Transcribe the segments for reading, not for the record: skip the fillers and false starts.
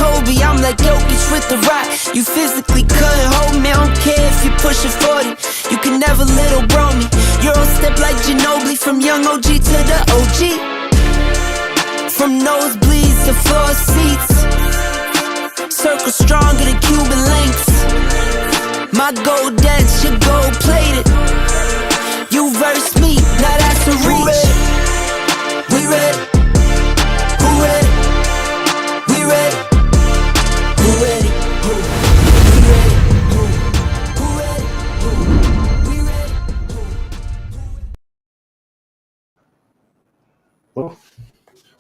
Kobe, I'm like Jokic with the rock. You physically couldn't hold me, I don't care if you pushing 40. You can never little bro me. Euro step like Ginobili, from young OG to the OG. From nosebleeds to floor seats, circle stronger than Cuban links. My gold dance, your gold plated. You verse me, now that's a reach. We ready? Who ready? We ready? Who ready? Who? We ready? Who? Who ready? Who? We ready? Who?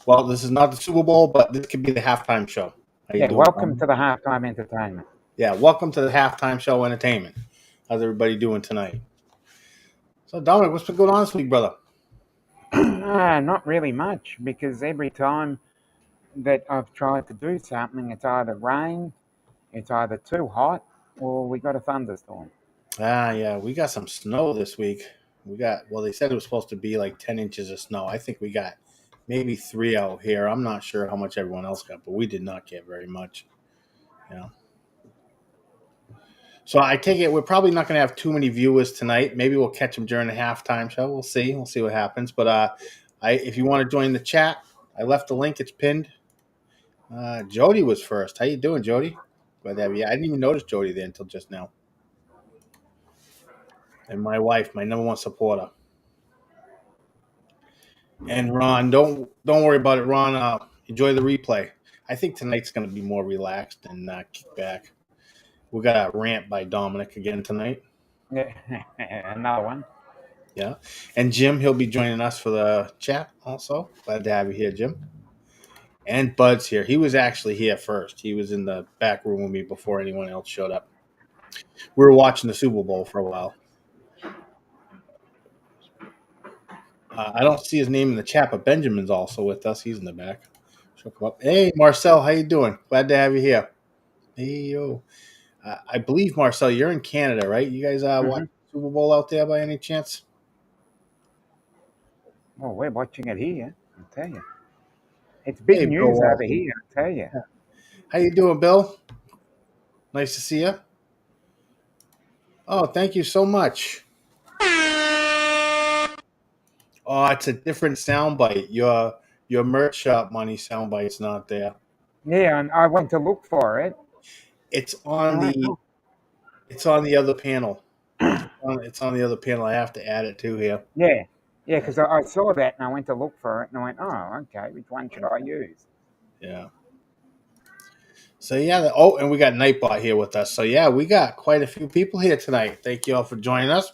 Well, this is not the Super Bowl, but this could be the halftime show. How you doing, welcome Tom? to the halftime entertainment. Yeah, welcome to the halftime show entertainment. How's everybody doing tonight? So, Dominic, what's been going on this week, brother? Not really much, because every time that I've tried to do something, it's either rain, it's either too hot, or we got a thunderstorm. Yeah, we got some snow this week. They said it was supposed to be like 10 inches of snow. I think we got maybe 3 out here. I'm not sure how much everyone else got, but we did not get very much. Yeah. So I take it we're probably not going to have too many viewers tonight. Maybe we'll catch them during the halftime show. We'll see. We'll see what happens. But if you want to join the chat, I left the link. It's pinned. Jody was first. How you doing, Jody? Glad to have you. I didn't even notice Jody there until just now. And my wife, my number one supporter. And Ron, don't worry about it, Ron. Enjoy the replay. I think tonight's going to be more relaxed and kick back. We got a rant by Dominic again tonight. Another one. Yeah. And Jim, he'll be joining us for the chat also. Glad to have you here, Jim. And Bud's here. He was actually here first. He was in the back room with me before anyone else showed up. We were watching the Super Bowl for a while. I don't see his name in the chat, but Benjamin's also with us. He's in the back. She'll come up. Hey, Marcel, how you doing? Glad to have you here. Hey, yo. I believe, Marcel, you're in Canada, right? You guys watch the Super Bowl out there by any chance? Oh, we're watching it here, I'll tell you. It's big news over here, I'll tell you. Yeah. How you doing, Bill? Nice to see you. Oh, thank you so much. Oh, it's a different soundbite. Your merch shop money soundbite's not there. Yeah, and I went to look for it. It's on the other panel. It's on the other panel. I have to add it to here. Yeah, because I saw that and I went to look for it and I went, oh, okay, which one should I use? Yeah. So, yeah. And we got Nightbot here with us. So, yeah, we got quite a few people here tonight. Thank you all for joining us.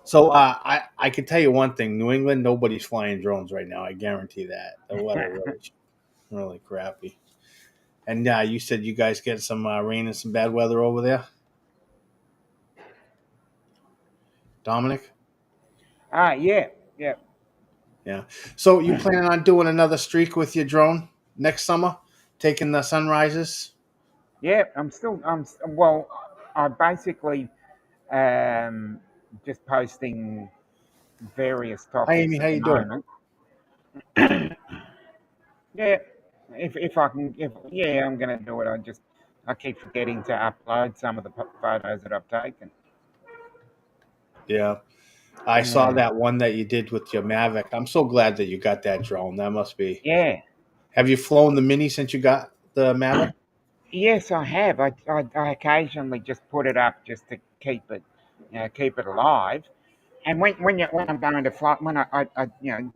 So, I can tell you one thing. New England, nobody's flying drones right now. I guarantee that. The weather really, really crappy. And you said you guys get some rain and some bad weather over there? Dominic? Yeah. Yeah. So you planning on doing another streak with your drone next summer, taking the sunrises? Yeah, I basically just posting various topics. Hi, Amy. How you doing? Yeah, if I can, I'm going to do it. I keep forgetting to upload some of the photos that I've taken. Yeah. I saw that one that you did with your Mavic. I'm so glad that you got that drone. That must be. Yeah. Have you flown the Mini since you got the Mavic? Yes, I have. I occasionally just put it up just to keep it alive. And when I'm going to fly, when I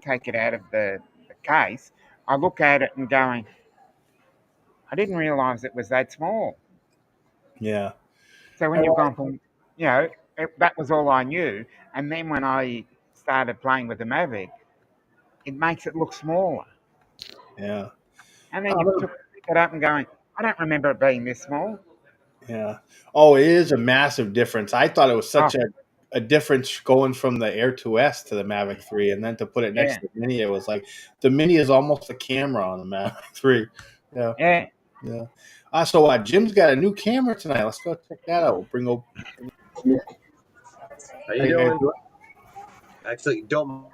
take it out of the case, I look at it and going, I didn't realise it was that small. Yeah. So when you've gone from, that was all I knew. And then when I started playing with the Mavic, it makes it look smaller. Yeah. And then you pick it up and going, I don't remember it being this small. Yeah. Oh, it is a massive difference. I thought it was such a difference going from the Air 2S to the Mavic 3, and then to put it next to the Mini, it was like the Mini is almost a camera on the Mavic 3. Yeah. Yeah. So Jim's got a new camera tonight. Let's go check that out. We'll bring over. How you doing? Actually, don't.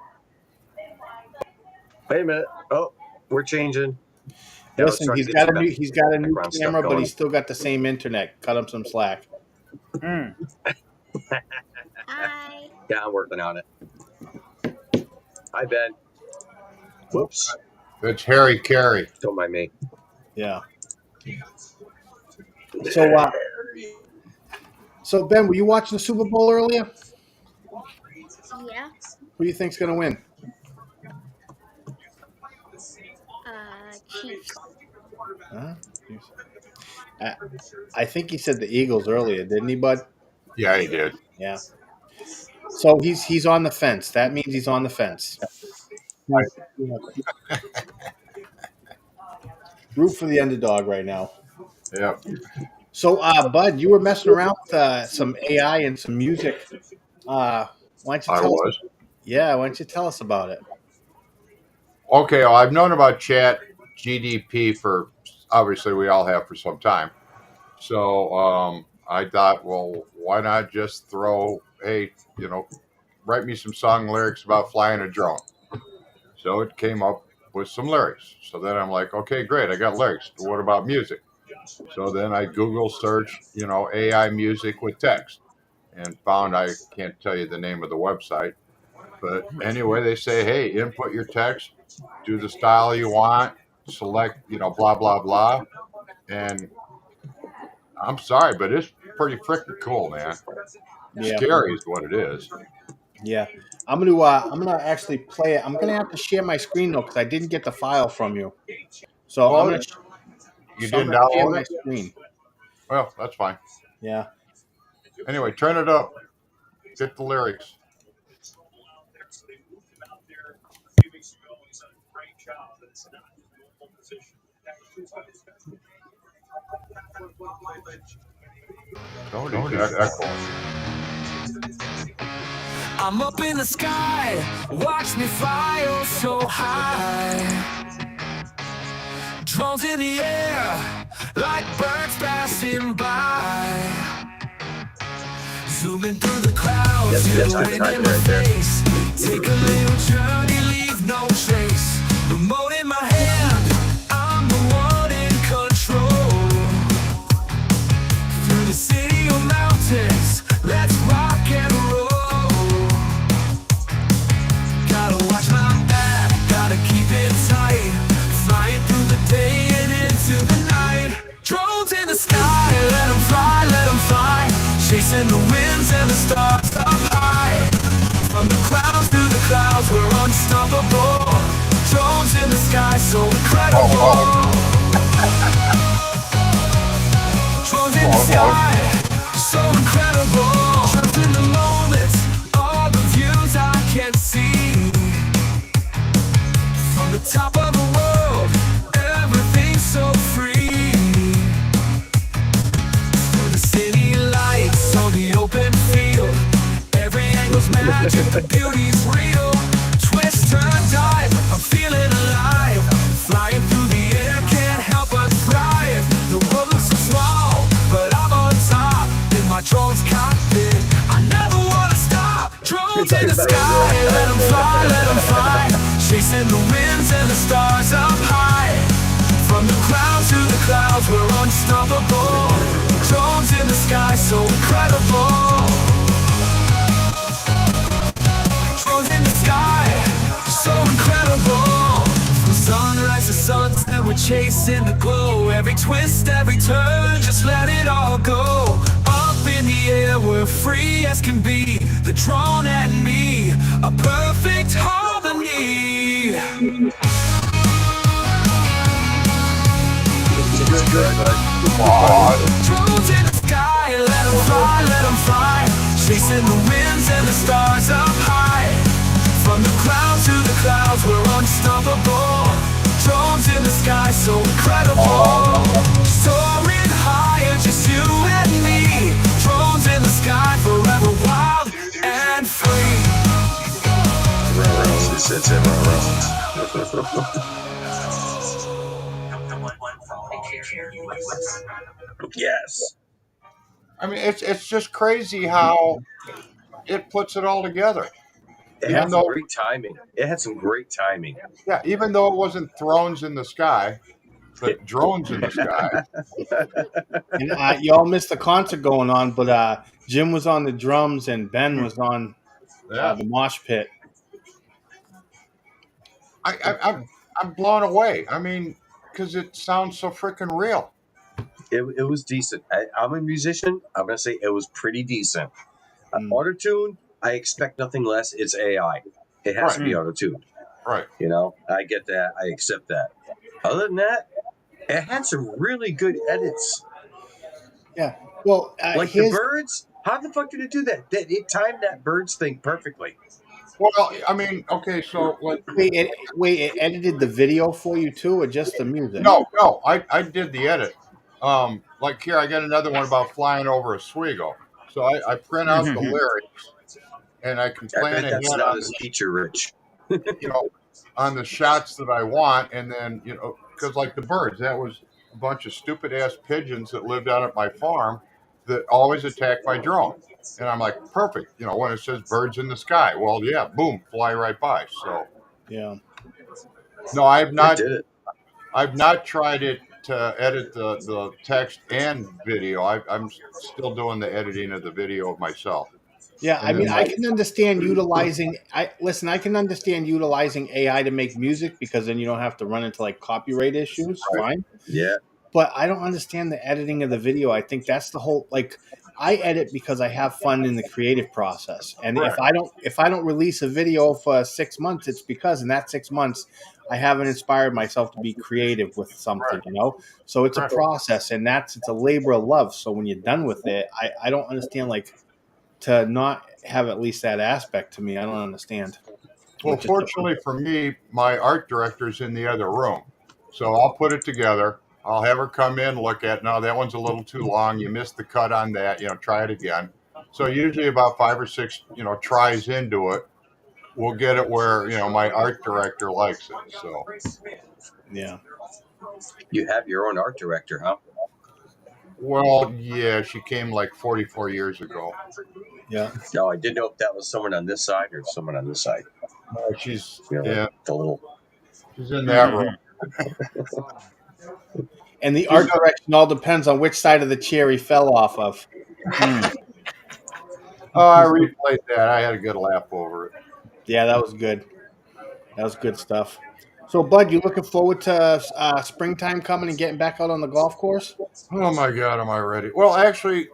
Wait a minute. Oh, we're changing. Yeah, I was Listen, trying to he's get got some he's got a new background stuff camera, but going. he's still got the same internet. Cut him some slack. Mm. Hi. Yeah, I'm working on it. Hi, Ben. Whoops. It's Harry Carey. Don't mind me. Yeah. So Ben, were you watching the Super Bowl earlier? Yeah. Who do you think's going to win? Chiefs. Huh? I think he said the Eagles earlier, didn't he, Bud? Yeah, he did. Yeah. So he's on the fence. That means he's on the fence. Root for the underdog right now. Yep. So, Bud, you were messing around with some AI and some music. Why don't you I tell us? was. Yeah, why don't you tell us about it? Okay, well, I've known about Chat GDP for, obviously, we all have for some time. So I thought, well, why not just throw, hey, write me some song lyrics about flying a drone. So it came up with some lyrics. So then I'm like, okay, great, I got lyrics. What about music? So then I Google search, AI music with text, and found, I can't tell you the name of the website. But anyway, they say, hey, input your text, do the style you want, select, blah, blah, blah. And I'm sorry, but it's pretty freaking cool, man. Yeah. Scary is what it is. Yeah. I'm gonna actually play it. I'm gonna have to share my screen though because I didn't get the file from you. So Well, I'm gonna you so I'm didn't gonna share download my it? screen. Well, that's fine. Yeah. Anyway, turn it up. Get the lyrics. Don't echo. I'm up in the sky, watch me fly oh so high. Drones in the air, like birds passing by. Zooming through the clouds, That's feel the wind in my right there. face. Take a little journey, leave no trace. Remote in my hand, I'm the one in control. Through the city or mountains, let's rock and roll. Gotta watch my back, gotta keep it tight. Flying through the day and into the night. Drones in the sky, let them fly, let them fly. Chasing the winds and the stars up high. From the clouds to the clouds, we're unstoppable. Drones in the sky, so incredible. Drones in the sky, so incredible. Trapped in the moments, all the views I can see. From the top of the world, everything's so free. For the city lights on the open field, every angle's magic, the beauty's real. Twist, turn, dive, I'm feeling alive. Flying through the air, can't help but thrive. The world looks so small, but I'm on top. In my drone's cockpit, I never wanna stop. Drones in the sky, let them fly, let them fly. Chasing the winds and the stars up high. From the clouds to the clouds, we're unstoppable. Drones in the sky, so incredible. Drones in the sky, so incredible. From sunrise to sunset, we're chasing the glow. Every twist, every turn, just let it all go. Up in the air, we're free as can be. The drone and me, a perfect harmony. It's good. Drones in the sky, let them fly, let them fly. Chasing the winds and the stars up high. From the clouds to the clouds, we're unstoppable. Drones in the sky, so incredible. Soaring higher, just you and me. Drones in the sky, forever wild and free. It's yes. I mean, it's just crazy how it puts it all together. It had some great timing. It had some great timing. Yeah, even though it wasn't thrones in the sky, but drones in the sky. And you all missed the concert going on, but Jim was on the drums and Ben was on Yeah, the mosh pit. I'm blown away. I mean, because it sounds so freaking real. It was decent. I'm a musician. I'm gonna say it was pretty decent. Auto-tune, I expect nothing less. It's AI. It has to be auto-tuned. Right. You know, I get that. I accept that. Other than that, it had some really good edits. Yeah. Well, like the birds. How the fuck did it do that? It timed that birds thing perfectly. Well, I mean, okay, so like, wait, it edited the video for you too, or just the music? No, I did the edit. Like here, I got another one about flying over Oswego. So I print out the lyrics, and I can plan ahead that's not as feature rich. You know, on the shots that I want, and then because like the birds, that was a bunch of stupid ass pigeons that lived out at my farm that always attacked my drone, and I'm like, perfect. When it says birds in the sky, well, yeah, boom, fly right by. So yeah, no, I've not. I've not tried it to edit the text and video. I'm still doing the editing of the video of myself. Yeah, I mean, I can understand utilizing. I can understand utilizing AI to make music because then you don't have to run into like copyright issues. Right. Fine. Yeah. But I don't understand the editing of the video. I think that's the whole like. I edit because I have fun in the creative process, and Right. if I don't release a video for 6 months, it's because in that 6 months I haven't inspired myself to be creative with something. So it's a process, and it's a labor of love. So when you're done with it, I don't understand like. To not have at least that aspect to me, I don't understand. Well, fortunately for me, my art director's in the other room. So I'll put it together. I'll have her come in, look at, no, that one's a little too long. You missed the cut on that. Try it again. So usually about 5 or 6, tries into it, we'll get it where, my art director likes it. So, yeah. You have your own art director, huh? Well, yeah, she came like 44 years ago. Yeah. No, I didn't know if that was someone on this side or someone on this side. She's the little. She's in that room. And the art direction all depends on which side of the chair he fell off of. Oh, I replayed that. I had a good laugh over it. Yeah, that was good. That was good stuff. So, Bud, you looking forward to springtime coming and getting back out on the golf course? Oh my God, am I ready? Well, actually,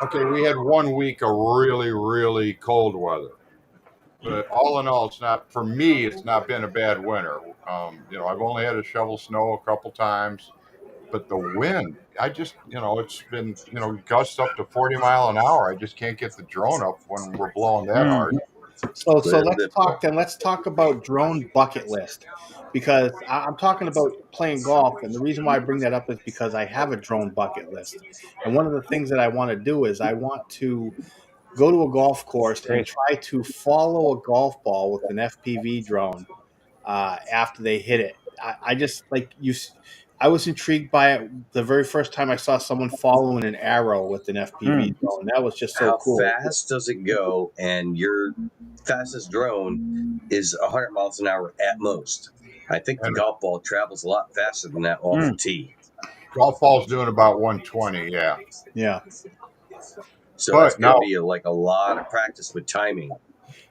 okay, we had 1 week of really, really cold weather, but all in all, for me, it's not been a bad winter. I've only had to shovel snow a couple times, but the wind, it's been, gusts up to 40 mile an hour. I just can't get the drone up when we're blowing that hard. So let's talk about drone bucket list, because I'm talking about playing golf, and the reason why I bring that up is because I have a drone bucket list, and one of the things that I want to do is I want to go to a golf course and try to follow a golf ball with an FPV drone after they hit it. I just like you. I was intrigued by it the very first time I saw someone following an arrow with an FPV drone. That was just so cool. How fast does it go? And your fastest drone is 100 miles an hour at most. I think the golf ball travels a lot faster than that off the tee. Golf ball's doing about 120, yeah. Yeah. So it's going to be like a lot of practice with timing.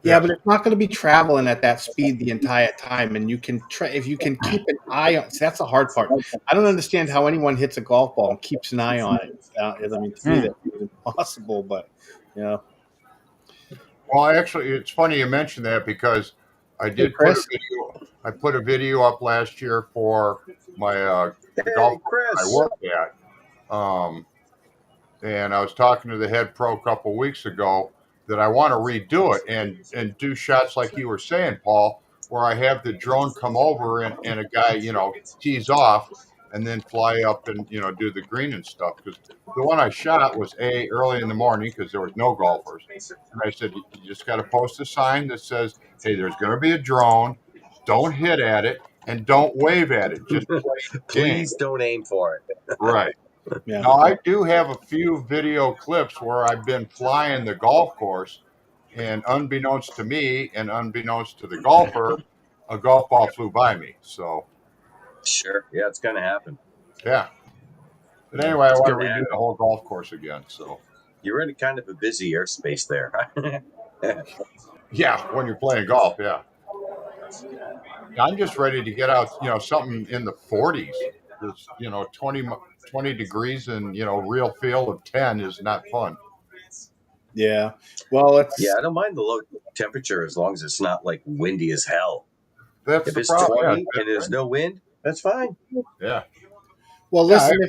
Yeah, but it's not going to be traveling at that speed the entire time, and you can if you can keep an eye on. See, that's the hard part. I don't understand how anyone hits a golf ball and keeps an eye on it. I mean, to me, that's impossible. But Well, actually, it's funny you mentioned that because I did put a video. I put a video up last year for my golf course I worked at, and I was talking to the head pro a couple weeks ago that I want to redo it and do shots like you were saying, Paul, where I have the drone come over and a guy, tees off and then fly up and, do the green and stuff. Because the one I shot was early in the morning because there was no golfers. And I said, you just got to post a sign that says, hey, there's going to be a drone. Don't hit at it and don't wave at it. Just play the game. Please don't aim for it. Right. Yeah. Now, I do have a few video clips where I've been flying the golf course, and unbeknownst to me and unbeknownst to the golfer, a golf ball flew by me. So, Sure. Yeah, it's going to happen. Yeah. But Yeah, anyway, I it's want to gonna redo happen. the whole golf course again. So You're in kind of a busy airspace there. yeah, when you're playing golf, yeah. I'm just ready to get out, something in the 40s. It's, 20 degrees and, real feel of 10 is not fun. Yeah. Well, Yeah, I don't mind the low temperature as long as it's not like windy as hell. That's If the it's problem. 20 and there's no wind, that's fine. Yeah. well, Yeah. listen.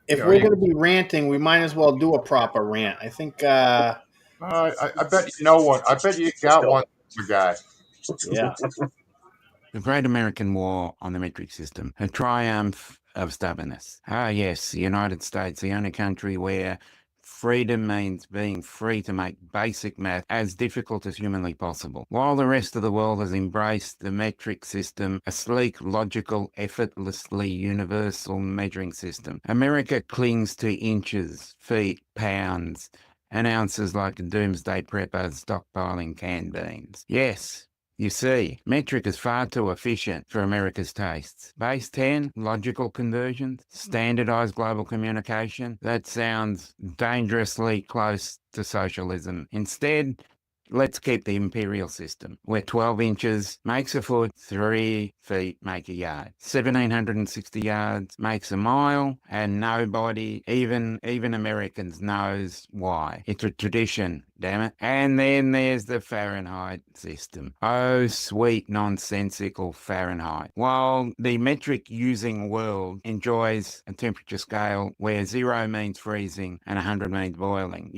If we're You, going to be ranting, we might as well do a proper rant. I think. I bet you know one. I bet you got one, guy. Yeah. The Great American War on the Metric System, a triumph of stubbornness. Ah, yes, the United States, the only country where freedom means being free to make basic math as difficult as humanly possible. While the rest of the world has embraced the metric system, a sleek, logical, effortlessly universal measuring system, America clings to inches, feet, pounds, and ounces like a doomsday prepper stockpiling canned beans. Yes, you see, metric is far too efficient for America's tastes. Base 10, logical conversions, standardized global communication, that sounds dangerously close to socialism. Instead, let's keep the imperial system, where 12 inches makes a foot, 3 feet make a yard. 1,760 yards makes a mile, and nobody, even Americans, knows why. It's a tradition, damn it. And then there's the Fahrenheit system. Oh, sweet, nonsensical Fahrenheit. While the metric using world enjoys a temperature scale where 0 means freezing and 100 means boiling,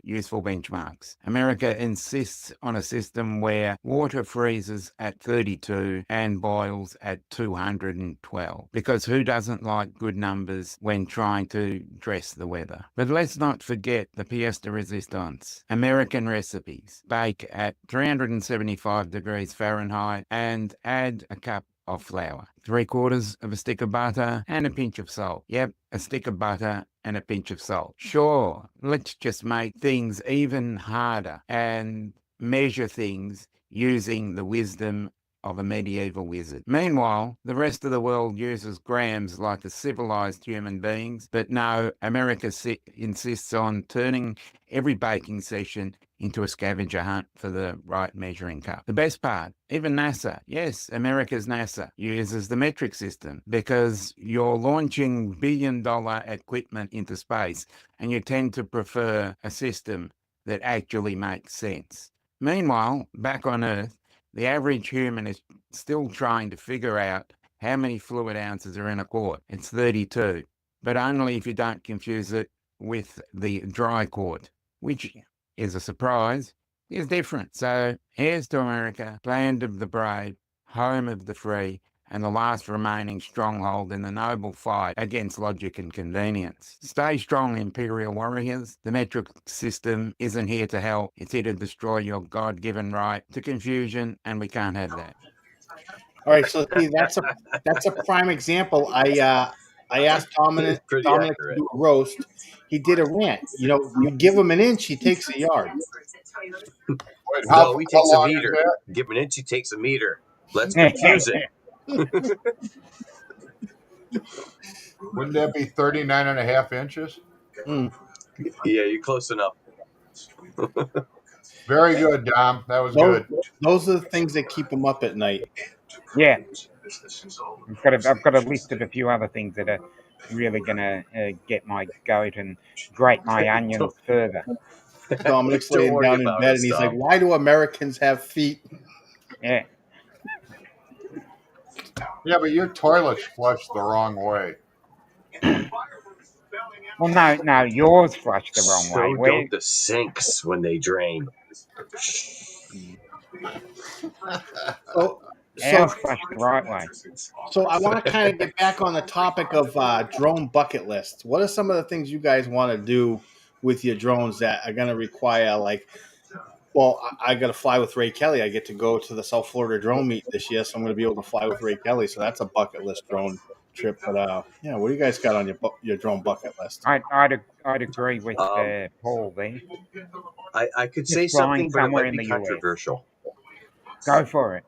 useful benchmarks, America insists on a system where water freezes at 32 and boils at 212. Because who doesn't like good numbers when trying to dress the weather? But let's not forget the pièce de résistance. American recipes. Bake at 375 degrees Fahrenheit and add a cup of flour, 3/4 of a stick of butter, and a pinch of salt. Yep, a stick of butter and a pinch of salt. Sure, let's just make things even harder and measure things using the wisdom of a medieval wizard. Meanwhile, the rest of the world uses grams like a civilized human beings, but no, America insists on turning every baking session into a scavenger hunt for the right measuring cup. The best part, even NASA, yes, America's NASA, uses the metric system because you're launching billion-dollar equipment into space and you tend to prefer a system that actually makes sense. Meanwhile, back on Earth, the average human is still trying to figure out how many fluid ounces are in a quart. It's 32, but only if you don't confuse it with the dry quart, which is a surprise, is different. So here's to America, land of the brave, home of the free, and the last remaining stronghold in the noble fight against logic and convenience. Stay strong, Imperial warriors. The metric system isn't here to help. It's here to destroy your God-given right to confusion, and we can't have that. All right. So see, that's a prime example. I asked Dominic It's pretty to accurate. do a roast. He did a rant. You give him an inch, he takes a yard. Wait, No, he takes a long is meter. that? Give him an inch, he takes a meter. Let's confuse it. Wouldn't that be 39 and a half inches? Mm. Yeah, you're close enough. Very good, Dom. That was good. Those are the things that keep him up at night. Yeah, I've got a list of a few other things that are really going to get my goat and grate my onions further. Dominic's Don't laying worry down in about bed it, and he's like, Dom. "Why do Americans have feet?" Yeah. Yeah, but your toilet's flushed the wrong way. Well, no, yours flushed the wrong So way. don't the sinks when they drain. So, Ours flushed the right way. so I want to kind of get back on the topic of drone bucket lists. What are some of the things you guys want to do with your drones that are going to require, like, well, I got to fly with Ray Kelly. I get to go to the South Florida drone meet this year, so I'm going to be able to fly with Ray Kelly. So that's a bucket list drone trip. But yeah, what do you guys got on your drone bucket list? I'd agree with Paul there. I could Just say flying something, but it somewhere might in be the US. controversial. Go for it.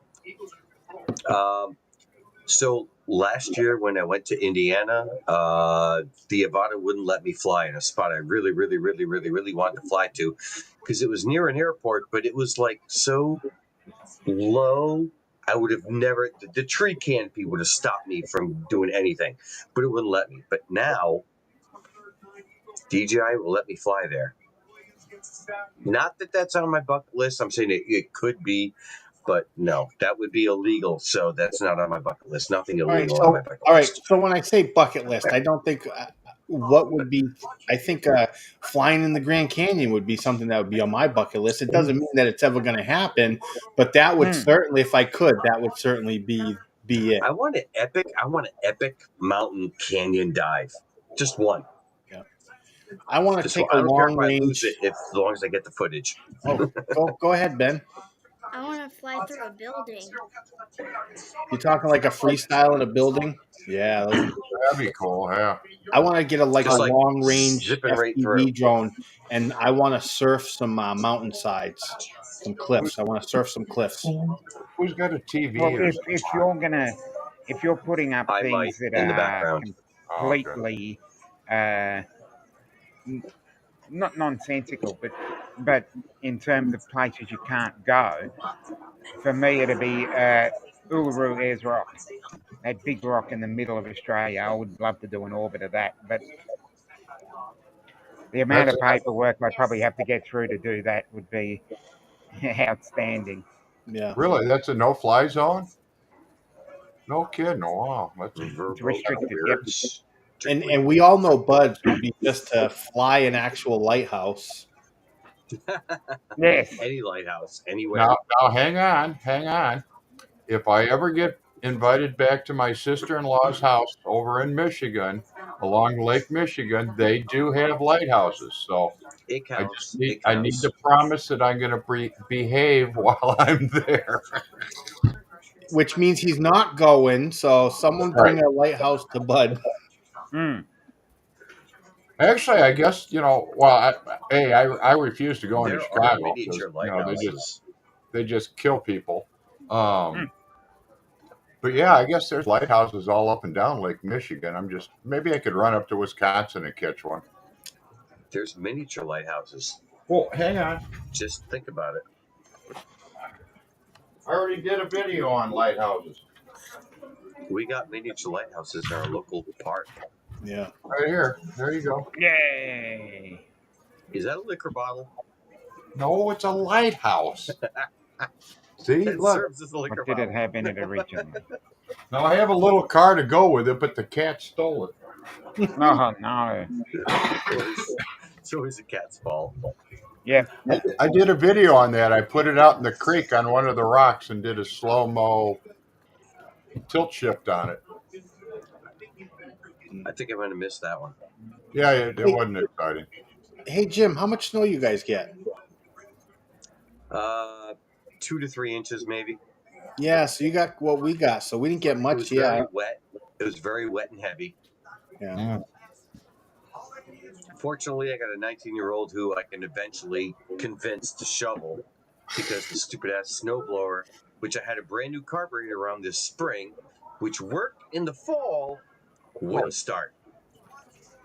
So last year when I went to Indiana, the Avata wouldn't let me fly in a spot I really, really, really, really, really wanted to fly to because it was near an airport, but it was like so low. I would have never, the tree canopy would have stopped me from doing anything, but it wouldn't let me. But now DJI will let me fly there. Not that that's on my bucket list. I'm saying it could be, but no, that would be illegal. So that's not on my bucket list. Nothing All right, illegal on my so bucket all right, list. so when I say bucket list, I don't think what would be. I think flying in the Grand Canyon would be something that would be on my bucket list. It doesn't mean that it's ever going to happen, but that would certainly, if I could, that would certainly be it. I want an epic mountain canyon dive. Just one. Yeah. I want to Just take one. a I don't care if long I lose range. it, as long as I get the footage. Oh, go ahead, Ben. I want to fly through a building. You're talking like a freestyle in a building. Yeah, those are. That'd be cool. Yeah. I want to get a Just like long range zipping right through. FPV drone, and I want to surf some mountainsides, some cliffs. I want to surf some cliffs. Who's got a TV? Well, or if you're putting up I might things that in the are background. completely not nonsensical, but in terms of places you can't go, for me it'd be Uluru Ayers Rock, that big rock in the middle of Australia. I would love to do an orbit of that, but the amount of paperwork I'd probably have to get through to do that would be outstanding. Yeah. Really? That's a no-fly zone? No kidding. Wow. That's It's restricted. Yep. And we all know Buds would be just to fly an actual lighthouse. Yes. Any lighthouse, anywhere. now hang on. If I ever get invited back to my sister-in-law's house over in Michigan, along Lake Michigan, they do have lighthouses. So It counts. I need to promise that I'm going to behave while I'm there. Which means he's not going. So someone bring a lighthouse to Bud. Actually, I guess I refuse to go into Chicago miniature lighthouses. they just kill people. But yeah, I guess there's lighthouses all up and down Lake Michigan. Maybe I could run up to Wisconsin and catch one. There's miniature lighthouses. Well, hang on. Just think about it. I already did a video on lighthouses. We got miniature lighthouses in our local park. Yeah. Right here. There you go. Yay. Is that a liquor bottle? No, it's a lighthouse. See, It look. serves as a liquor What did bottle. it have in it originally? Now I have a little car to go with it, but the cat stole it. Oh, no. It's always a cat's fault. Yeah. I did a video on that. I put it out in the creek on one of the rocks and did a slow-mo tilt shift on it. I think I'm going to miss that one. Yeah, it wasn't exciting. Hey, Jim, how much snow you guys get? 2 to 3 inches, maybe. Yeah, so you got what we got. So we didn't get much. It was very wet. It was very wet and heavy. Yeah. Fortunately, I got a 19-year-old who I can eventually convince to shovel because the stupid-ass snowblower, which I had a brand new carburetor around this spring, which worked in the fall, wouldn't start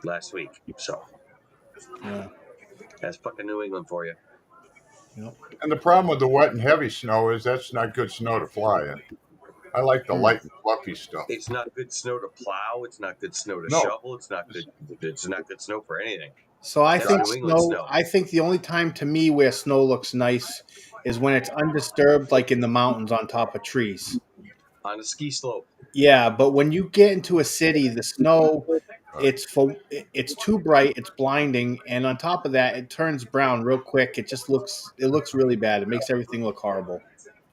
last week. So, Yeah. that's fucking New England for you. Yep. And the problem with the wet and heavy snow is that's not good snow to fly in. I like the light and fluffy stuff. It's not good snow to plow. It's not good snow to shovel. It's not good. It's not good snow for anything. So I That's think New England snow. I think the only time to me where snow looks nice is when it's undisturbed, like in the mountains on top of trees. On a ski slope. Yeah, but when you get into a city, the snow it's too bright, it's blinding, and on top of that, it turns brown real quick. It looks really bad. It makes everything look horrible.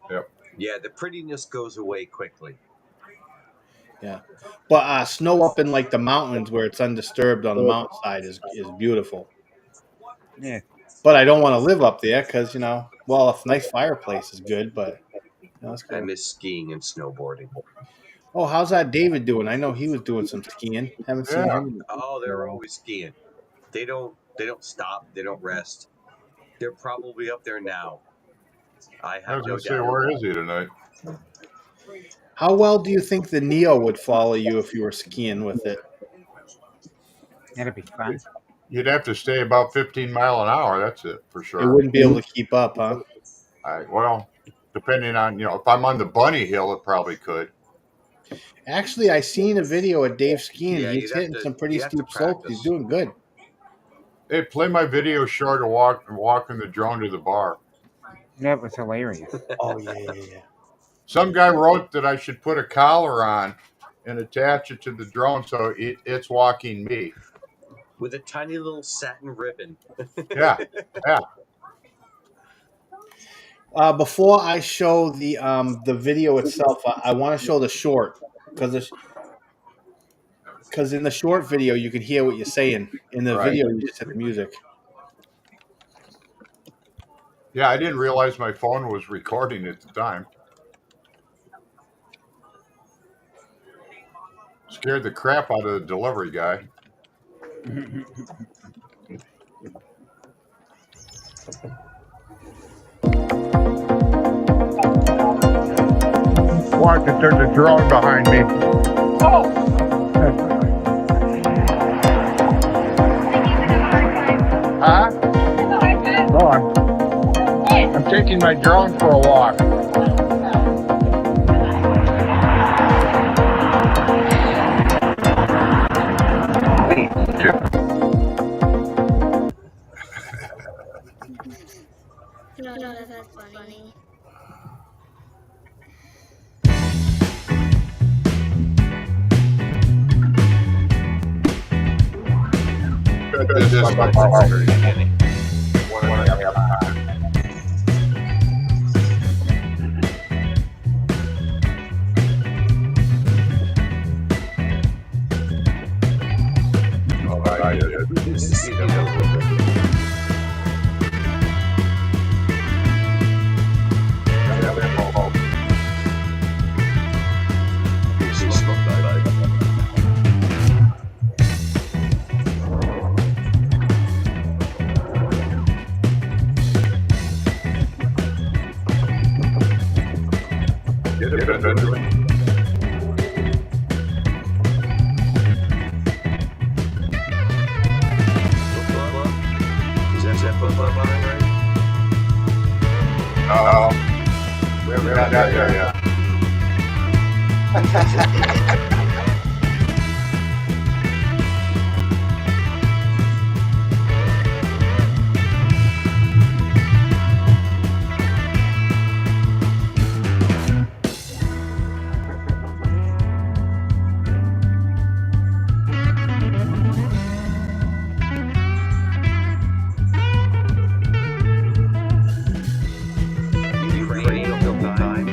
Yep. Yeah, the prettiness goes away quickly. Yeah, but snow up in like the mountains where it's undisturbed on the mountainside is beautiful. Yeah. But I don't want to live up there because a nice fireplace is good, but that's I cool. miss skiing and snowboarding. Oh, how's that David doing? I know he was doing some skiing. Haven't seen him. Oh, they're always skiing. They don't stop. They don't rest. They're probably up there now. I I have was no going to say, doubt. where is he tonight? How well do you think the Neo would follow you if you were skiing with it? That'd be fun. You'd have to stay about 15 mile an hour. That's it for It sure. wouldn't be able to keep up, huh? Well, depending on if I'm on the bunny hill, it probably could. Actually, I seen a video of Dave skiing. Yeah, He's hitting some pretty you have to steep slopes. He's practice. doing good. Hey, play my video short of walking the drone to the bar. That was hilarious. Oh yeah. Some guy wrote that I should put a collar on and attach it to the drone so it's walking me. With a tiny little satin ribbon. Yeah. Before I show the video itself, I want to show the short because in the short video you can hear what you're saying. In the Right. video, you just hear the music. Yeah, I didn't realize my phone was recording at the time. Scared the crap out of the delivery guy. Watch it, there's a drone behind me. Huh? No, I'm taking my drone for a walk. No, that's funny. This is my very beginning. When I have time. All right, Get it, Benjamin. Is that football behind right? We haven't got there yet. Ukraine the whole time.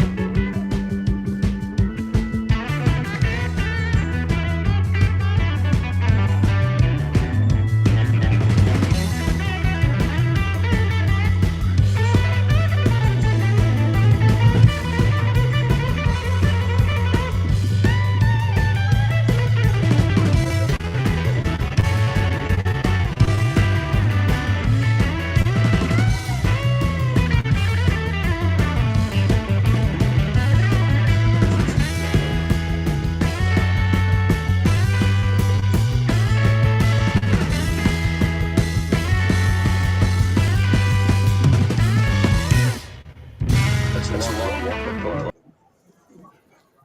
That's a long.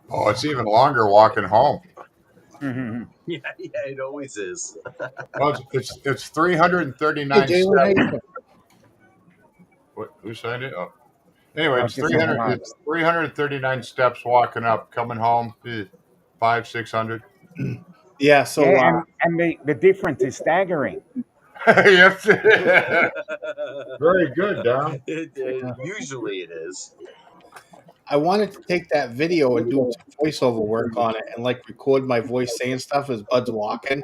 Oh, it's even longer walking home. Yeah, it always is. Well, it's 339 Hey, Jay, what steps. happened? What, who signed it? Oh. Anyway, it's Just 300. a lot. It's 339 steps walking up, coming home, 500-600. Yeah. So Yeah, and the difference is staggering. Yes. Very good, Don. Usually it is. I wanted to take that video and do some voiceover work on it and like record my voice saying stuff as Bud's walking.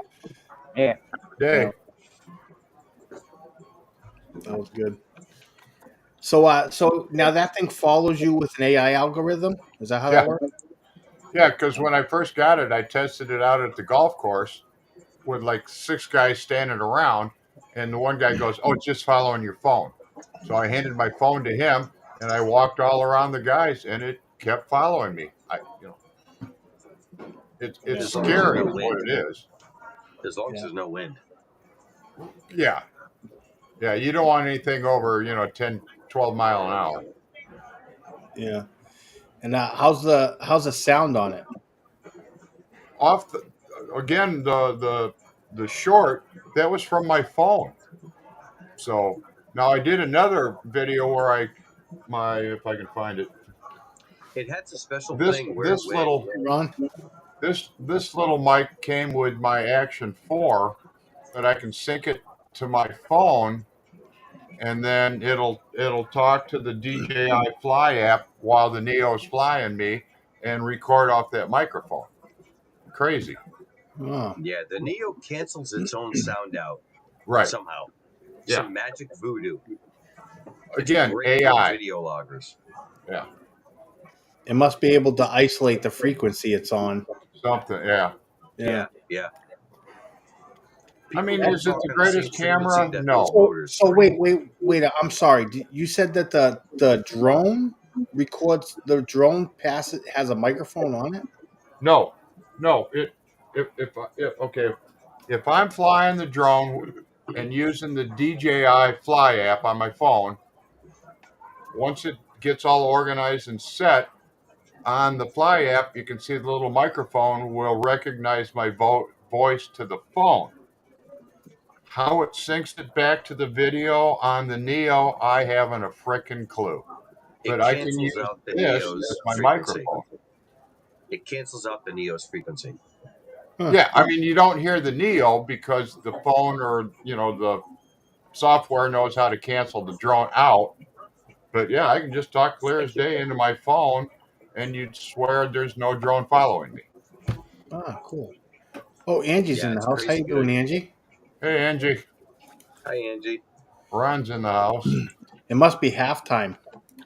Yeah. Day. That was good. So now that thing follows you with an AI algorithm. Is that how that Yeah. works? Yeah, because when I first got it, I tested it out at the golf course with like 6 guys standing around, and the one guy goes, "Oh, it's just following your phone." So I handed my phone to him, and I walked all around the guys, and it kept following me. It's Yeah. As long as there's scary, no is what wind. it is. As long as Yeah. there's no wind. Yeah, yeah. You don't want anything over 10, 12 mile an hour. Yeah. And how's the sound on it? Off the again the short that was from my phone. So now I did another video where if I can find it. It had a special This thing where this when little Ron? this little mic came with my Action 4 that I can sync it to my phone, and then it'll talk to the DJI Fly app while the Neo's flying me and record off that microphone. Crazy. Oh, yeah, the Neo cancels its own sound out Right. somehow. Yeah. Some magic voodoo. It's Again, great for AI. video loggers. Yeah. it must be able to isolate the frequency it's on. Something. Yeah. Yeah. Yeah. I mean, People is it talk the on the same greatest camera? frequency that those No. motors So scream. wait. I'm sorry. You said that the drone records the drone passes has a microphone on it. No. No. Okay. If I'm flying the drone and using the DJI Fly app on my phone, once it gets all organized and set on the Fly app, you can see the little microphone will recognize my voice to the phone. How it syncs it back to the video on the Neo, I haven't a frickin' clue. It But I can cancels use out the this Neo's as my frequency. microphone. It cancels out the Neo's frequency. Huh. Yeah, I mean, you don't hear the Neo because the phone or the software knows how to cancel the drone out. But yeah, I can just talk clear as day into my phone, and you'd swear there's no drone following me. Ah, cool. Oh, Angie's Yeah, in the it's house. How crazy you doing, good. Angie? Hey, Angie, Hi, Angie. Ron's in the house. It must be halftime.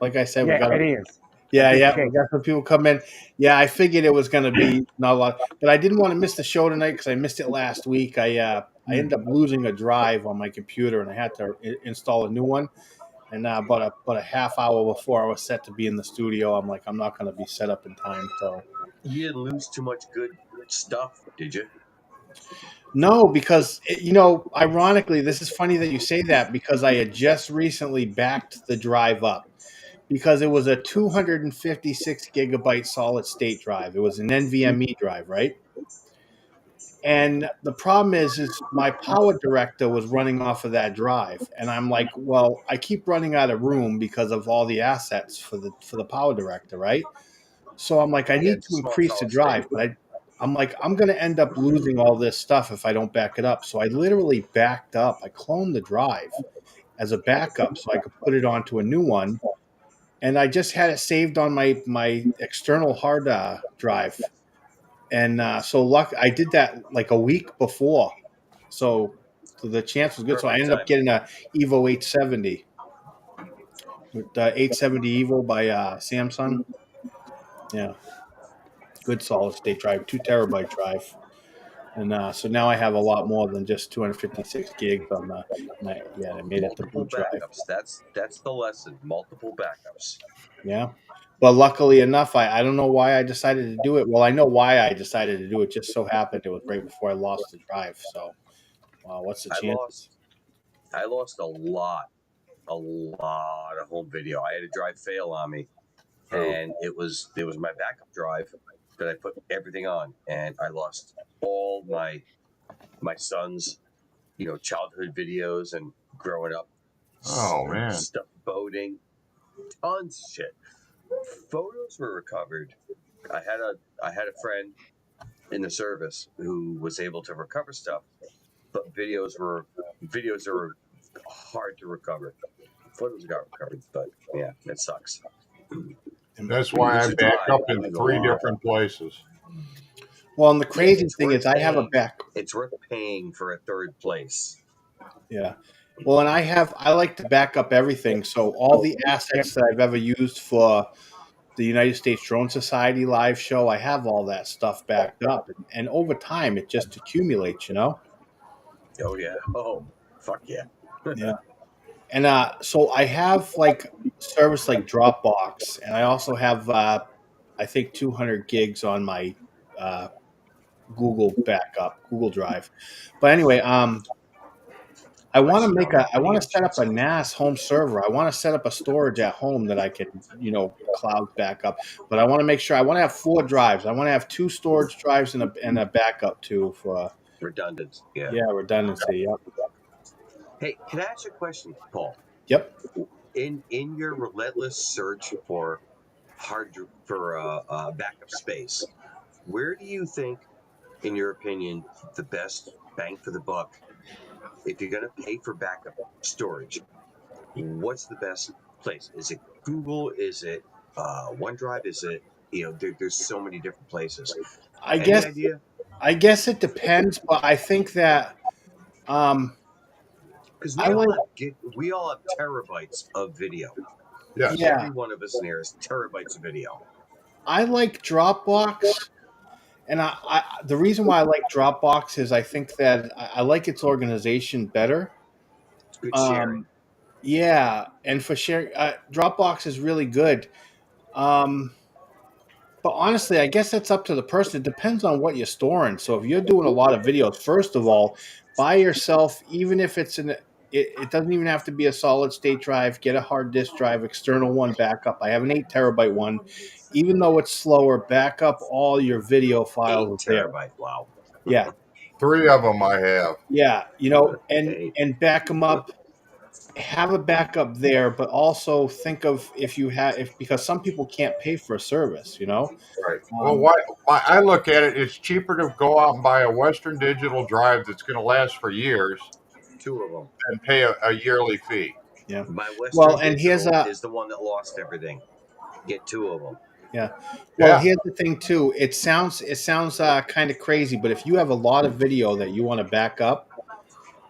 Like I said, we Yeah, got it is. Yeah, Big yeah. kick. We got some people come in. Yeah, I figured it was going to be not a lot, but I didn't want to miss the show tonight because I missed it last week. I ended up losing a drive on my computer, and I had to install a new one. And about a half hour before I was set to be in the studio, I'm like, I'm not going to be set up in time. So You didn't lose too much good stuff, did you? no, because ironically, this is funny that you say that because I had just recently backed the drive up. Because it was a 256 gigabyte solid state drive. It was an NVMe drive, right? And the problem is my power director was running off of that drive, and I'm like, well, I keep running out of room because of all the assets for the power director, right? So I'm like, I Yeah, need it's a to small increase the solid state. drive, but I'm like, I'm going to end up losing all this stuff if I don't back it up. So I literally backed up. I cloned the drive as a backup so I could put it onto a new one, and I just had it saved on my external hard drive. And I did that like a week before, so the chance was good. So I Perfect ended up timing. getting a Evo 870, the 870 Evo by Samsung. Yeah, good solid state drive, 2 terabyte drive, and so now I have a lot more than just 256 gigs on the. Yeah, I made it the Multiple boot drive. backups. That's the lesson. Multiple backups. Yeah. But luckily enough, I don't know why I decided to do it. Well, I know why I decided to do it. Just so happened it was right before I lost the drive. So, what's the I chances? lost a lot of home video. I had a drive fail on me, and it was my backup drive that I put everything on, and I lost all my son's childhood videos and growing up. Oh man. Stuff boating, tons of shit. Photos were recovered. I had a friend in the service who was able to recover stuff, but videos are hard to recover. Photos got recovered, but yeah, it sucks. That's why I Lose a back drive, up in lose a 3 lot. different places. Well, and the Yeah, crazy it's thing worth is, I have a paying. back. It's worth paying for a third place. Yeah. Well, and I like to back up everything. So all the assets that I've ever used for the United States Drone Society live show, I have all that stuff backed up, and over time it just accumulates, Oh yeah. Oh fuck yeah. Yeah. And so I have like service like Dropbox, and I also have I think 200 gigs on my Google backup, Google Drive. But anyway, I want to make a. I want to set up a NAS home server. I want to set up a storage at home that I can, cloud backup. But I want to make sure. I want to have 4 drives. I want to have 2 storage drives and a backup too for Redundant. Yeah. redundancy. Yep. Hey, can I ask you a question, Paul? Yep. In your relentless search for backup space, where do you think, in your opinion, the best bang for the buck, if you're going to pay for backup storage, what's the best place? Is it Google? Is it OneDrive? Is it there's so many different places. I Any guess. idea? I guess it depends, but I think that Because I like. we all have terabytes of video. Yes. Yeah. Every one of us in here has terabytes of video. I like Dropbox, and I the reason why I like Dropbox is I think that I like its organization better. It's good sharing. Yeah, and for sharing, Dropbox is really good. But honestly, I guess that's up to the person. It depends on what you're storing. So if you're doing a lot of videos, first of all, buy yourself, even if it doesn't even have to be a solid state drive. Get a hard disk drive, external one backup. I have an 8 terabyte one. Even though it's slower, back up all your video 8 files there. terabyte. Wow. Yeah, 3 of them I have. yeah. Okay. And back them up. Have a backup there, but also think of because some people can't pay for a service. Right. Well, I look at it, it's cheaper to go out and buy a Western Digital drive that's going to last for years 2 of them. and pay a yearly fee. Yeah. My Western Well, and Digital is the one that lost everything. Get 2 of them. Yeah. Well, Yeah. here's the thing too. It sounds kind of crazy, but if you have a lot of video that you want to back up,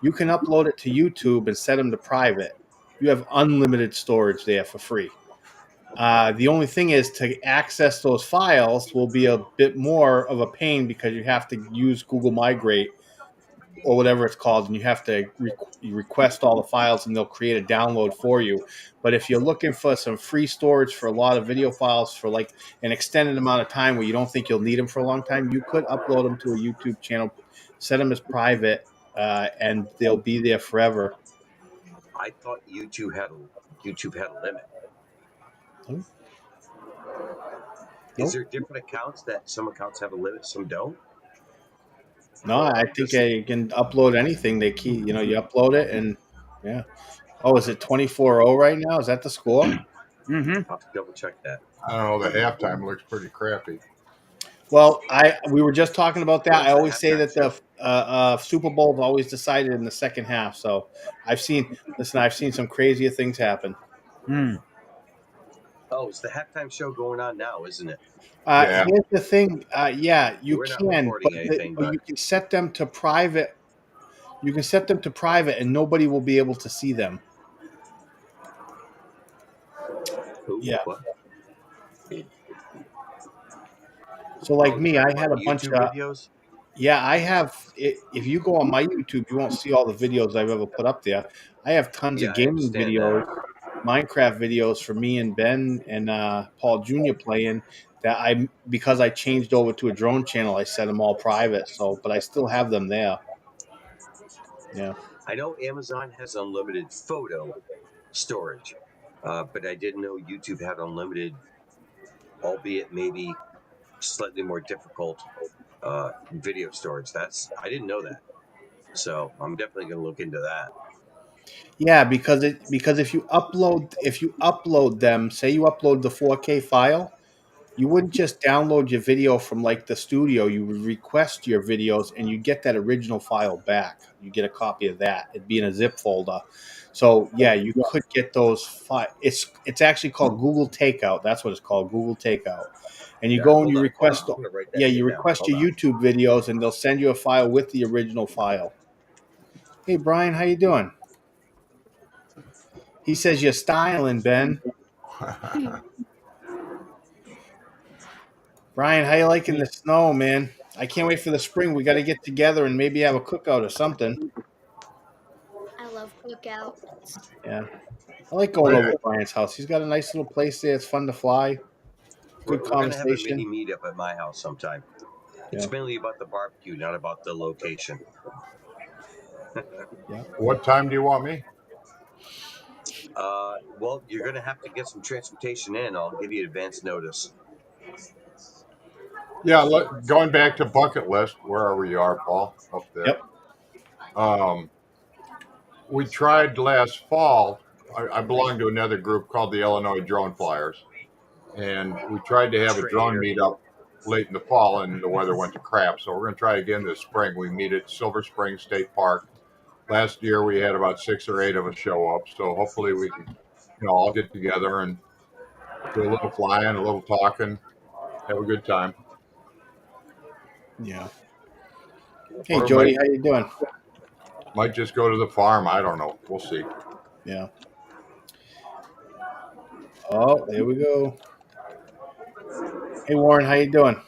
you can upload it to YouTube and set them to private. You have unlimited storage there for free. The only thing is to access those files will be a bit more of a pain because you have to use Google Migrate or whatever it's called, and you have to you request all the files, and they'll create a download for you. But if you're looking for some free storage for a lot of video files for like an extended amount of time where you don't think you'll need them for a long time, you could upload them to a YouTube channel, set them as private, and they'll be there forever. I thought YouTube had a limit. Nope. Is there different accounts that some accounts have a limit, some don't? No, I think you can upload anything. You upload it, and yeah. Oh, is it 24-0 right now? Is that the score? Mm-hmm. I'll have to double check that. I don't know. The halftime looks pretty crappy. Well, we were just talking about that. What's I the always say halftime that the Super Bowl is always decided in the second half. So I've seen some crazier things happen. Mm. Oh, it's the halftime show going on now, isn't it? Yeah. Here's the thing. You We're not can, recording anything, but but- you can set them to private. You can set them to private, and nobody will be able to see them. Who? Yeah. What? So, like Oh, me, you're I talking had a about bunch YouTube of. videos. Yeah, I have. If you go on my YouTube, you won't see all the videos I've ever put up there. I have tons Yeah, of I gaming understand videos, that. Minecraft videos for me and Ben and Paul Jr. playing. Because I changed over to a drone channel, I set them all private. So, but I still have them there. Yeah. I know Amazon has unlimited photo storage, but I didn't know YouTube had unlimited, albeit maybe slightly more difficult, video storage. I didn't know that, so I'm definitely going to look into that. Yeah, because if you upload them, say you upload the 4K file, you wouldn't just download your video from like the studio. You would request your videos, and you get that original file back. You get a copy of that. It'd be in a zip folder. So yeah, you could get those It's actually called Google Takeout. That's what it's called, Google Takeout. And you Yeah, go and hold you on, request. I'm gonna write that Yeah, shit you down. request Hold your on. YouTube videos, and they'll send you a file with the original file. Hey Brian, how you doing? He says you're styling, Ben. Brian, how you liking the snow, man? I can't wait for the spring. We got to get together and maybe have a cookout or something. I love cookouts. Yeah, I like going over to Brian's house. He's got a nice little place there. It's fun to fly. Good We're going to have a conversation. mini meetup at my house sometime. It's Yeah. mainly about the barbecue, not about the location. Yeah. What time do you want me? Well, you're going to have to get some transportation in. I'll give you advance notice. Yeah, going back to bucket list, wherever you are, Paul, up there. Yep. We tried last fall. I belong to another group called the Illinois Drone Flyers, and we tried to have a drone Traitor. meetup late in the fall, and the weather went to crap. So we're going to try again this spring. We meet at Silver Spring State Park. Last year we had about 6 or 8 of us show up, so hopefully we can, all get together and do a little flying, a little talking, have a good time. Yeah. Hey, Or Jody, how you doing? might just go to the farm. I don't know. We'll see. Yeah. Oh, there we go. Hey, Warren, how you doing?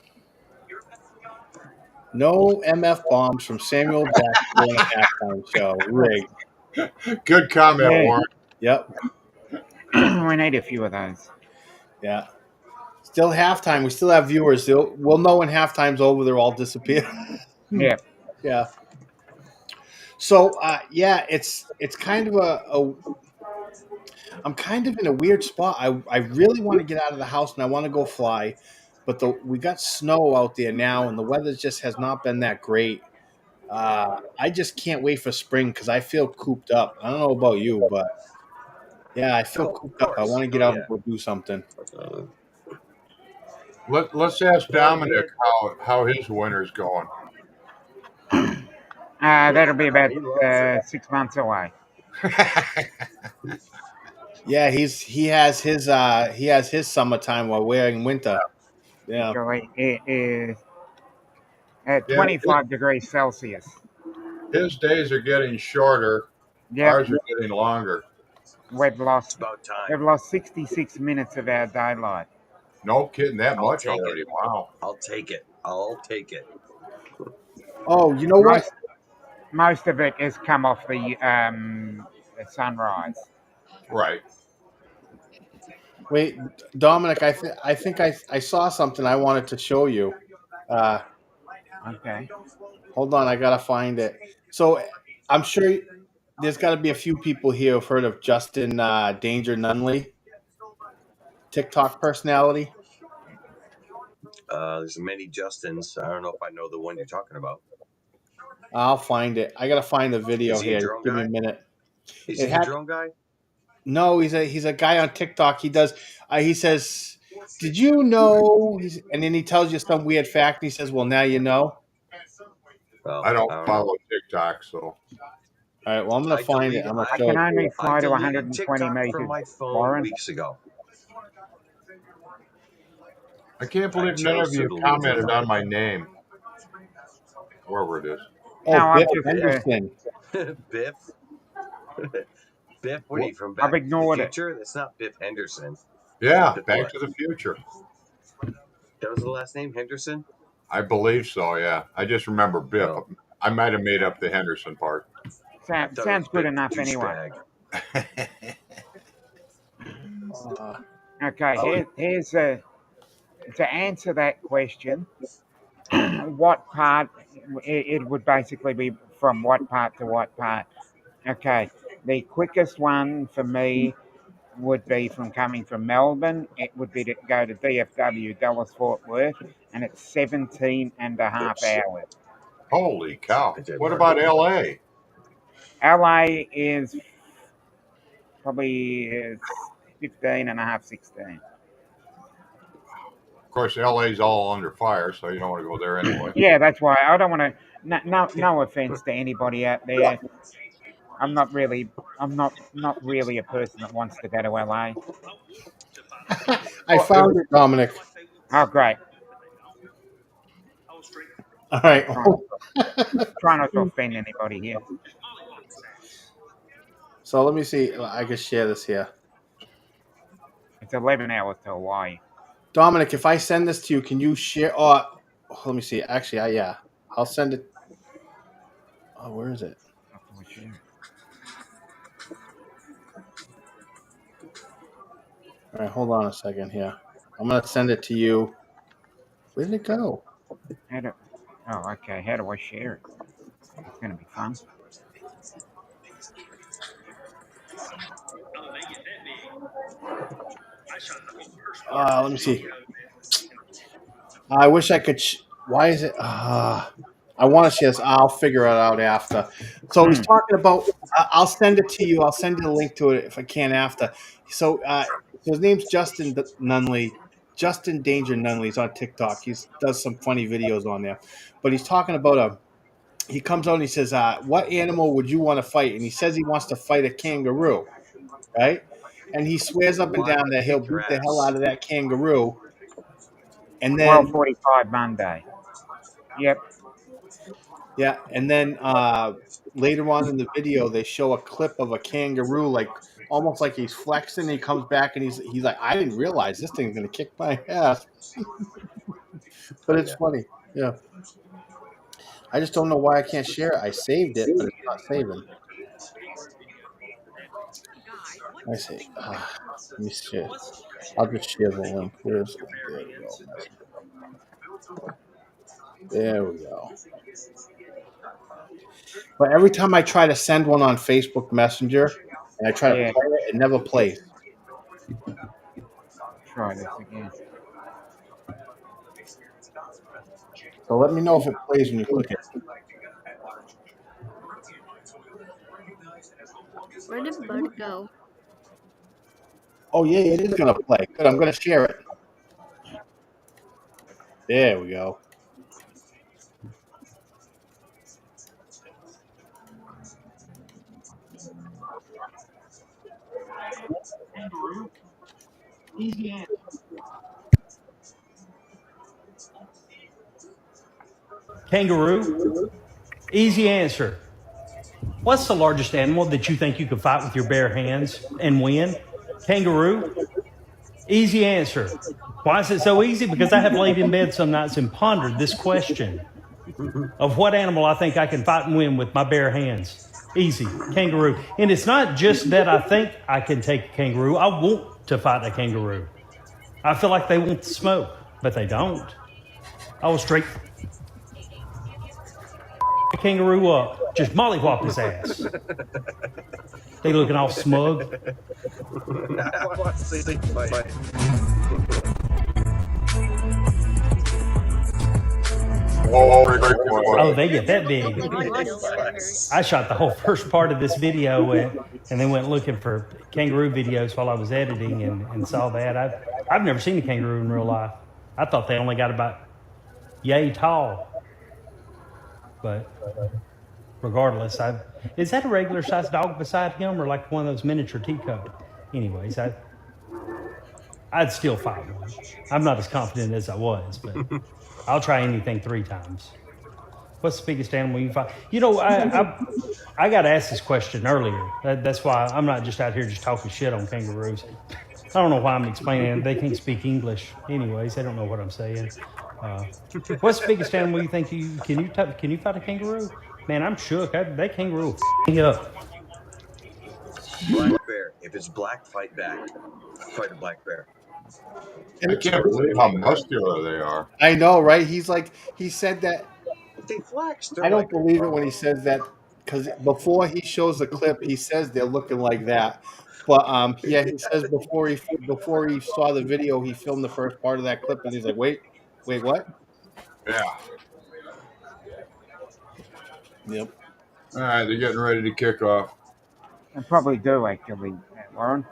No MF bombs from Samuel Jackson during a halftime show. Rigged. Good comment, Yeah. Warren. Yep. We need a few of those. Yeah. Still halftime. We still have viewers. We'll know when halftime's over. They'll all disappear. Yeah. Yeah. So, yeah, it's kind of I'm kind of in a weird spot. I really want to get out of the house and I want to go fly, but we got snow out there now and the weather just has not been that great. I just can't wait for spring because I feel cooped up. I don't know about you, but yeah, I feel Oh, of cooped up. I course. want to get Oh, out yeah. and go do something. Let's ask Well, Dominic how his winter's going. That'll be about He loves it. 6 months away. Yeah, he has his summertime while we're in winter. Yeah. Actually, it is at Yeah, 25 degrees Celsius. his days are getting shorter. Yep, Ours are getting longer. we've It's lost about time. we've lost 66 minutes of our daylight. No kidding, that I'll much take already. it. Wow. I'll take it. I'll take it. Oh, you know what? Most of it has come off the sunrise. Right. Wait, Dominic, I think I saw something I wanted to show you. Okay. Hold on, I gotta find it. So I'm sure there's got to be a few people here who've heard of Justin Danger Nunley, TikTok personality. There's many Justins. I don't know if I know the one you're talking about. I'll find it. I gotta find the video Is he a here. Just drone give me a guy? minute. Is It he a had drone guy? no. He's a guy on TikTok. He does. He says, "Did you know?" And then he tells you some weird fact. And he says, "Well, now you know." Well, I don't I don't know. follow TikTok, so All right. Well, I'm gonna find it. I'm gonna I show can it to only you. I fly to deleted 120 TikTok meters, from my phone Warren. weeks ago. I can't I believe none chose of to you delete commented on TikTok. my name, wherever it is. Oh, No, Biff I've just Henderson. Biff. Biff, what are you from I've Back to the ignored it. Future? That's not Biff Henderson. Yeah, Biff Back what? to the Future. That was the last name, Henderson? I believe so, yeah. I just remember Biff. Oh. I might have made up the Henderson part. I thought it Sounds was good Biff enough anyway. douchebag. Okay, here's to answer that question. What part? It would basically be from what part to what part. Okay, the quickest one for me would be from coming from Melbourne. It would be to go to DFW, Dallas Fort Worth, and it's 17 and a half Oops. hours. Holy cow. I did What mark about it. LA? LA is probably 15 and a half, 16. Of course, LA's all under fire, so you don't want to go there anyway. Yeah, that's why I don't want to. No offense to anybody out there. I'm not really a person that wants to go to LA. I found it, Dominic. Oh, great. All right. Try not to offend anybody here. So let me see. I can share this here. It's 11 hours to Hawaii. Dominic, if I send this to you, can you share? Oh, let me see. Actually, yeah, I'll send it. Oh, where is it? All right, hold on a second here. I'm gonna send it to you. Where did it go? Oh, okay. How do I share it? It's going to be fun. Let me see. I wish I could. Why is it? I want to share this. I'll figure it out after. So he's Hmm. talking about. I'll send it to you. I'll send you the link to it if I can after. So his name's Justin Nunley. Justin Danger Nunley. He's on TikTok. He does some funny videos on there. But he's talking about a. He comes out and he says, "What animal would you want to fight?" And he says he wants to fight a kangaroo, right? And he swears up and Why down that he'll kick your beat the hell ass? out of that kangaroo. And then 12:45 Monday. Yep. Yeah, and then later on in the video, they show a clip of a kangaroo, like almost like he's flexing. He comes back and he's like, "I didn't realize this thing's gonna kick my ass," but Oh it's yeah. funny. Yeah, I just don't know why I can't share it. I saved it, but it's not saving. I see. Let me share. I'll just share the link. Where's the link? There we go. There we go. But every time I try to send one on Facebook Messenger and I try to Yeah. play it, it never plays. Try this again. So let me know if it plays when you click it. Where did Bud go? Oh yeah, it is gonna play. Good. I'm gonna share it. There we go. Kangaroo? Easy answer. What's the largest animal that you think you could fight with your bare hands and win? Kangaroo? Easy answer. Why is it so easy? Because I have laid in bed some nights and pondered this question of what animal I think I can fight and win with my bare hands. Easy. Kangaroo. And it's not just that I think I can take a kangaroo. I want to fight a kangaroo. I feel like they want the smoke, but they don't. I will straight a kangaroo up, just mollywop his ass. They looking all smug. Oh, they get that big. I shot the whole first part of this video and then went looking for kangaroo videos while I was editing and saw that. I've never seen a kangaroo in real life. I thought they only got about yay tall. But regardless, is that a regular sized dog beside him or like one of those miniature teacups? Anyways, I'd still fight one. I'm not as confident as I was, but I'll try anything 3 times. What's the biggest animal you fight? You know, I got asked this question earlier. That's why I'm not just out here just talking shit on kangaroos. I don't know why I'm explaining it. They can't speak English. Anyways, they don't know what I'm saying. What's the biggest animal you think can you fight a kangaroo? Man, I'm shook. That kangaroo will me up. Black bear. If it's black, fight back. Fight a black bear. I can't believe how muscular they are. I know, right? He said that. They flex. They're I don't like, believe it when he says that because before he shows the clip, he says they're looking like that. But yeah, he says before he saw the video, he filmed the first part of that clip, and he's like, "Wait, what?" Yeah. Yep. All right, they're getting ready to kick off. I probably do, actually, Warren.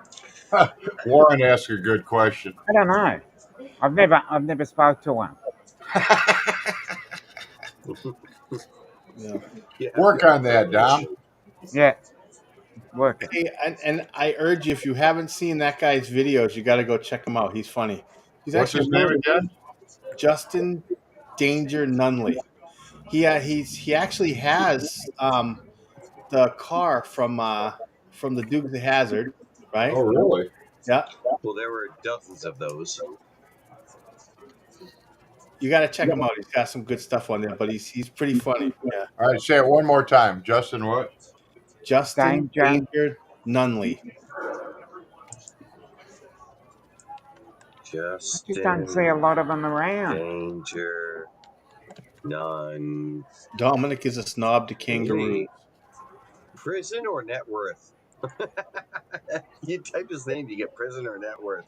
Warren asked a good question. I don't know. I've never spoke to one. Yeah. Work on that, Dom. Yeah. Working. Hey, and I urge you, if you haven't seen that guy's videos, you got to go check him out. He's funny. He's What's his actually name again? Justin Danger Nunley. He actually has the car from the Dukes of Hazzard, right? Oh, really? Yeah. well, there were dozens of those. You got to check him out. He's got some good stuff on there, but he's pretty funny. Yeah. All right, say it one more time. Justin, what? Justin Danger Nunley. I just don't see a lot of them around. Danger. None. Dominic is a snob to kangaroos. Hey. Prison or net worth? You type his name, you get prison or net worth.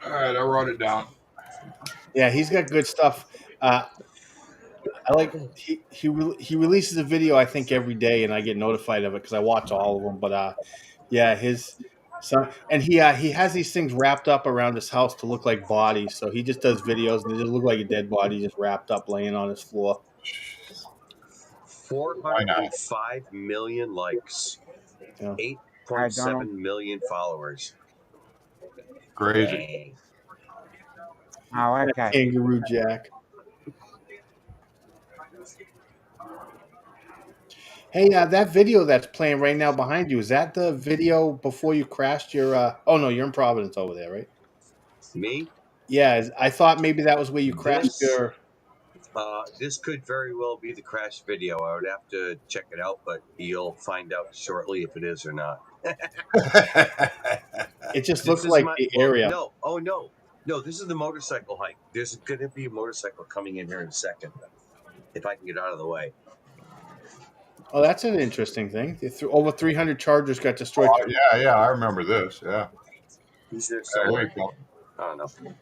All right, I wrote it down. Yeah, he's got good stuff. I like he releases a video I think every day, and I get notified of it because I watch all of them. But yeah, his son and he has these things wrapped up around his house to look like bodies. So he just does videos and they just look like a dead body just wrapped up laying on his floor. Why not? 405 million likes. Yeah. 8.7 million followers. Crazy. Dang. Oh, okay. Kangaroo Jack. Hey, that video that's playing right now behind you, is that the video before you crashed your oh no, you're in Providence over there, right? Me? Yeah, I thought maybe that was where you crashed your This could very well be the crash video. I would have to check it out, but you'll find out shortly if it is or not. It just This looks is like my- the well, area. No, oh no. No, this is the motorcycle hike. There's going to be a motorcycle coming in here in a second. If I can get out of the way. Oh, that's an interesting thing. Over 300 Chargers got destroyed. Yeah, I remember this. Yeah. He's there There somewhere. you go. I don't know.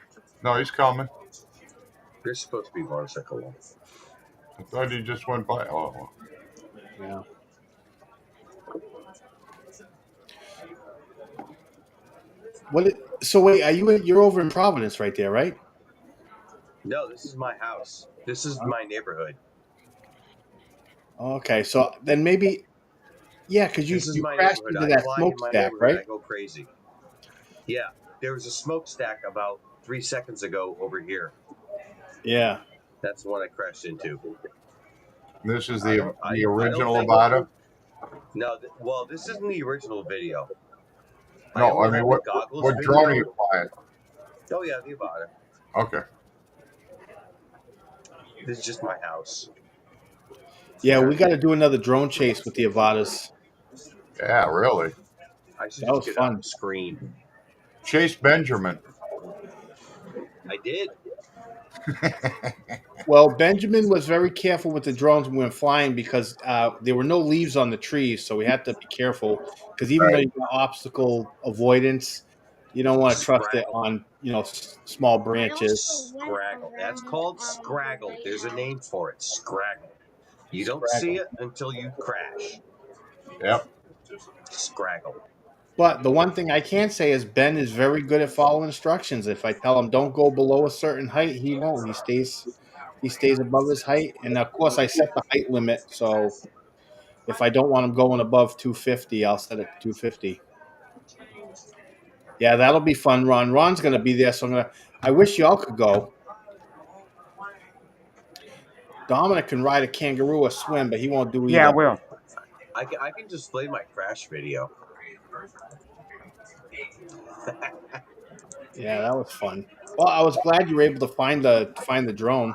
No, he's coming. There's supposed to be a motorcycle one. I thought he just went by. Oh, Yeah. So wait, you're over in Providence right there, right? No, this is my house. This is my neighborhood. Okay, so then maybe, yeah, because you my crashed neighborhood. into I that fly in my smokestack, neighborhood, right? I go crazy. Yeah, there was a smokestack about 3 seconds ago over here. Yeah. That's the one I crashed into. this is I the don't original think- Avada? No, well, this isn't the original video. No, only I mean, have the what goggles drone are video. you flying? Oh yeah, the Avada. Okay. This is just my house. Yeah, we got to do another drone chase with the Avadas. Yeah, really. I should That was just get fun. on the screen. Chase Benjamin. I did. Well, Benjamin was very careful with the drones when we went flying because there were no leaves on the trees, so we had to be careful. Because even though you got obstacle avoidance, you don't want to trust it on small branches. Scraggle. That's called scraggle. There's a name for it. Scraggle. You don't Scraggle. see it until you crash. Yep. Scraggle. But the one thing I can say is Ben is very good at following instructions. If I tell him don't go below a certain height, he won't. He stays above his height, and of course I set the height limit. So if I don't want him going above 250, I'll set it to 250. Yeah, that'll be fun, Ron. Ron's going to be there, so I wish y'all could go. Dominic can ride a kangaroo or swim, but he won't do either. Yeah, I will. I can display my crash video. Yeah, that was fun. Well, I was glad you were able to find the drone.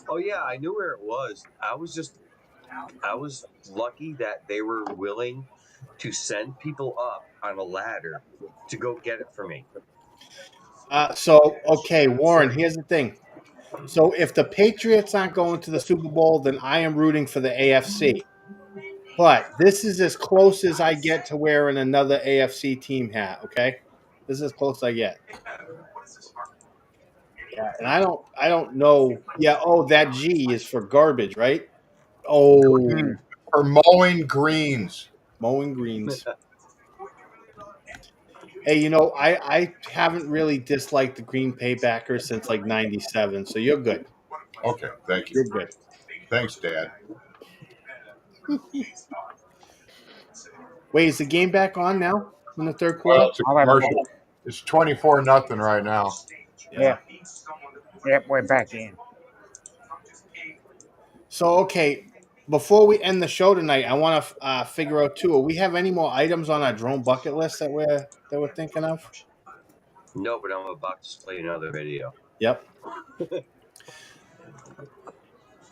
Oh yeah, I knew where it was. I was lucky that they were willing to send people up on a ladder to go get it for me. Okay, Warren, here's the thing. So if the Patriots aren't going to the Super Bowl, then I am rooting for the AFC. But this is as close as I get to wearing another AFC team hat, okay? This is as close as I get. Yeah, and I don't know. Yeah, that G is for garbage, right? Oh, For mowing greens. Mowing greens. Hey, I haven't really disliked the Green Bay Packers since like '97, so you're good. Okay, thank you. You're good. Thanks, Dad. Wait, is the game back on now in the third quarter? Well, it's a commercial. It's 24-0 right now. Yeah. Yep, we're back in. So, okay, before we end the show tonight, I want to figure out too. Do we have any more items on our drone bucket list that we're thinking of? No, but I'm about to play another video. Yep.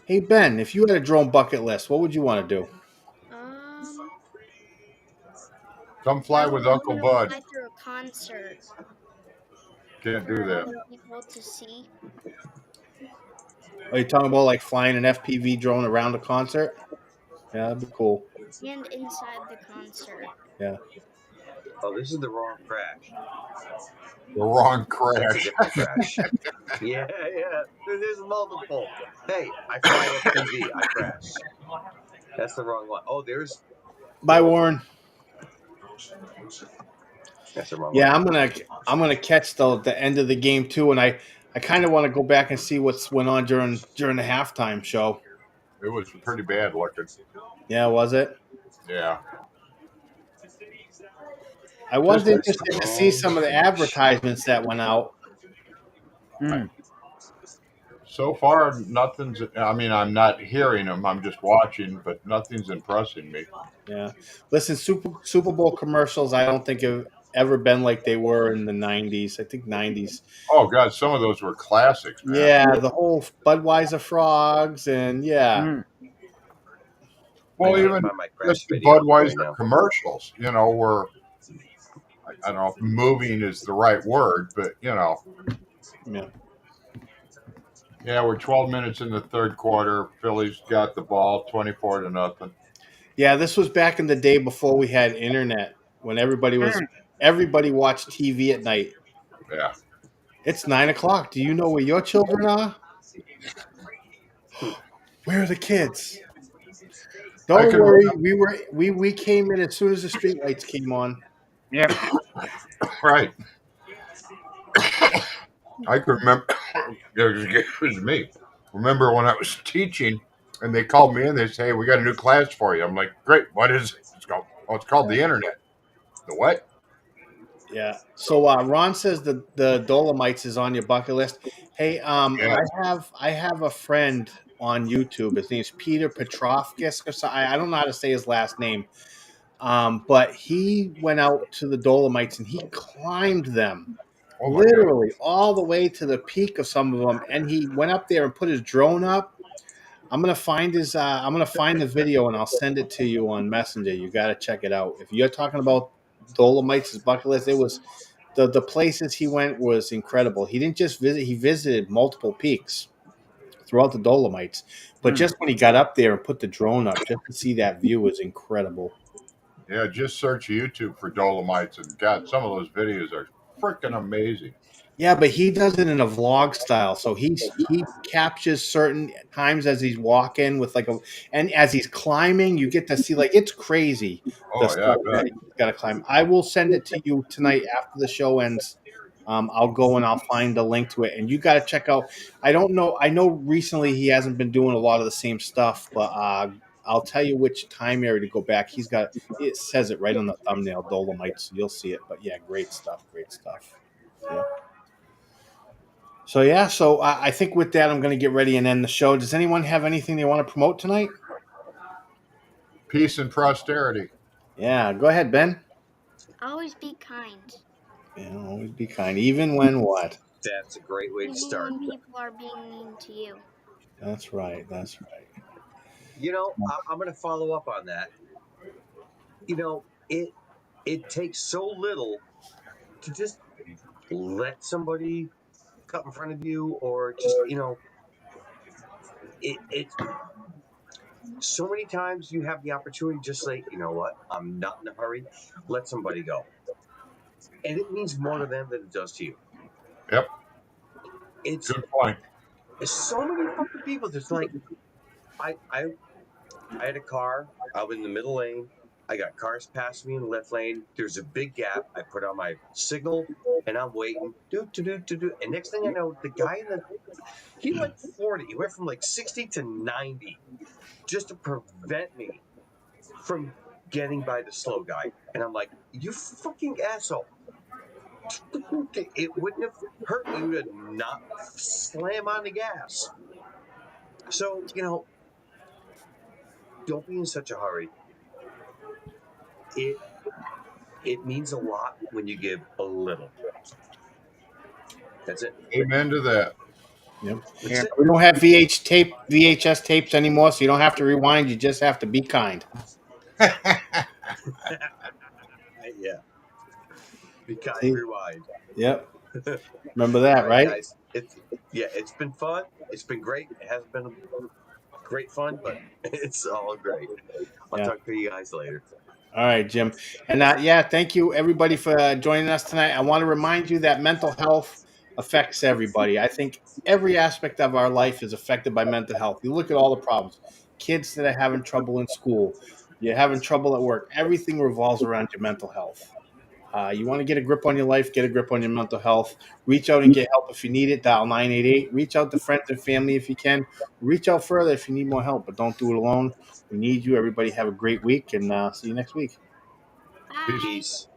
Hey Ben, if you had a drone bucket list, what would you want to do? Come fly with Uncle Bud. Fly through a concert. Can't do for that. people to see. Are you talking about like flying an FPV drone around a concert? Yeah, that'd be cool. And inside the concert. Yeah. Oh, this is the wrong crash. The wrong That's a crash. different crash. Yeah. There's multiple. Hey, I fly FPV. I crash. That's the wrong one. Oh, there's. Bye, Warren. That's the wrong one. Yeah, I'm gonna catch the end of the game too, and I kind of want to go back and see what's went on during the halftime show. It was pretty bad looking. Yeah, was it? Yeah. I was Just a interested to see some of the strong finish. advertisements that went out. So far, nothing's. I mean, I'm not hearing them. I'm just watching, but nothing's impressing me. Yeah, listen, Super Bowl commercials. I don't think have ever been like they were in the '90s. I think '90s. Oh God, some of those were classics, man. Yeah, the whole Budweiser frogs, and yeah, Well, I can't even find my crash just the video Budweiser right now. commercials, were, I don't know if moving is the right word, but yeah. yeah, we're 12 minutes in the third quarter. Phillies got the ball, 24-0. Yeah, this was back in the day before we had internet, when everybody watched TV at night. Yeah. It's 9:00. Do you know where your children are? Where are the kids? Don't worry, we came in as soon as the street lights came on. Yep. Right. I can remember. It was me. Remember when I was teaching, and they called me in. They say, "Hey, we got a new class for you." I'm like, "Great. What is it?" It's called the internet. The what? Yeah. So Ron says the Dolomites is on your bucket list. Hey, Yeah. I have a friend on YouTube. His name's Peter Petrovskis or something. I don't know how to say his last name. But he went out to the Dolomites and he climbed them. Oh my Literally all the way to the peak of some of them, and he went up there and put his drone up. I'm gonna find the video and I'll send it to you on Messenger. You got to check it out. If you're talking about Dolomites' bucket list, it was the places he went was incredible. He didn't just visit; he visited multiple peaks throughout the Dolomites. But just when he got up there and put the drone up, just to see that view was incredible. Yeah, just search YouTube for Dolomites, and God, some of those videos are freaking amazing. Yeah, but he does it in a vlog style. So he captures certain times as he's walking with and as he's climbing, you get to see it's crazy. The Oh stuff yeah, I that bet. he's got to climb. I will send it to you tonight after the show ends. I'll go and I'll find the link to it, and you got to check out. I don't know. I know recently he hasn't been doing a lot of the same stuff, but I'll tell you which time area to go back. He's got it says it right on the thumbnail, Dolomites. So you'll see it. But yeah, great stuff. Great stuff. Yeah. So I think with that, I'm going to get ready and end the show. Does anyone have anything they want to promote tonight? Peace and prosperity. Yeah, go ahead, Ben. Always be kind. Yeah, always be kind, even when what? That's a great way to Even start. when people are being mean to you. That's right. That's right. I'm going to follow up on that. It takes so little to just let somebody cut in front of you, or just it so many times you have the opportunity to just say, you know what, I'm not in a hurry, let somebody go, and it means more to them than it does to you. Yep. It's Good point. There's so many fucking people that's like, I had a car, I was in the middle lane, I got cars passing me in the left lane, there's a big gap, I put on my signal, and I'm waiting, and next thing I know, the guy he went 40, he went from 60 to 90, just to prevent me from getting by the slow guy. And I'm like, you fucking asshole. It wouldn't have hurt you to not slam on the gas. So, don't be in such a hurry. It means a lot when you give a little. That's it. Amen to that. Yep. That's it. We don't have VHS tapes anymore, so you don't have to rewind. You just have to be kind. Yeah. Be kind, See? rewind. Yep. Remember All that, right, right? guys. It's been fun. It's been great. It hasn't been great fun, but it's all great. I'll Yeah. talk to you guys later. All right, Jim. And yeah, thank you everybody for joining us tonight. I want to remind you that mental health affects everybody. I think every aspect of our life is affected by mental health. You look at all the problems. Kids that are having trouble in school, you're having trouble at work. Everything revolves around your mental health. You want to get a grip on your life, get a grip on your mental health. Reach out and get help if you need it. Dial 988. Reach out to friends and family if you can. Reach out further if you need more help, but don't do it alone. We need you. Everybody have a great week, and see you next week. Bye. Peace.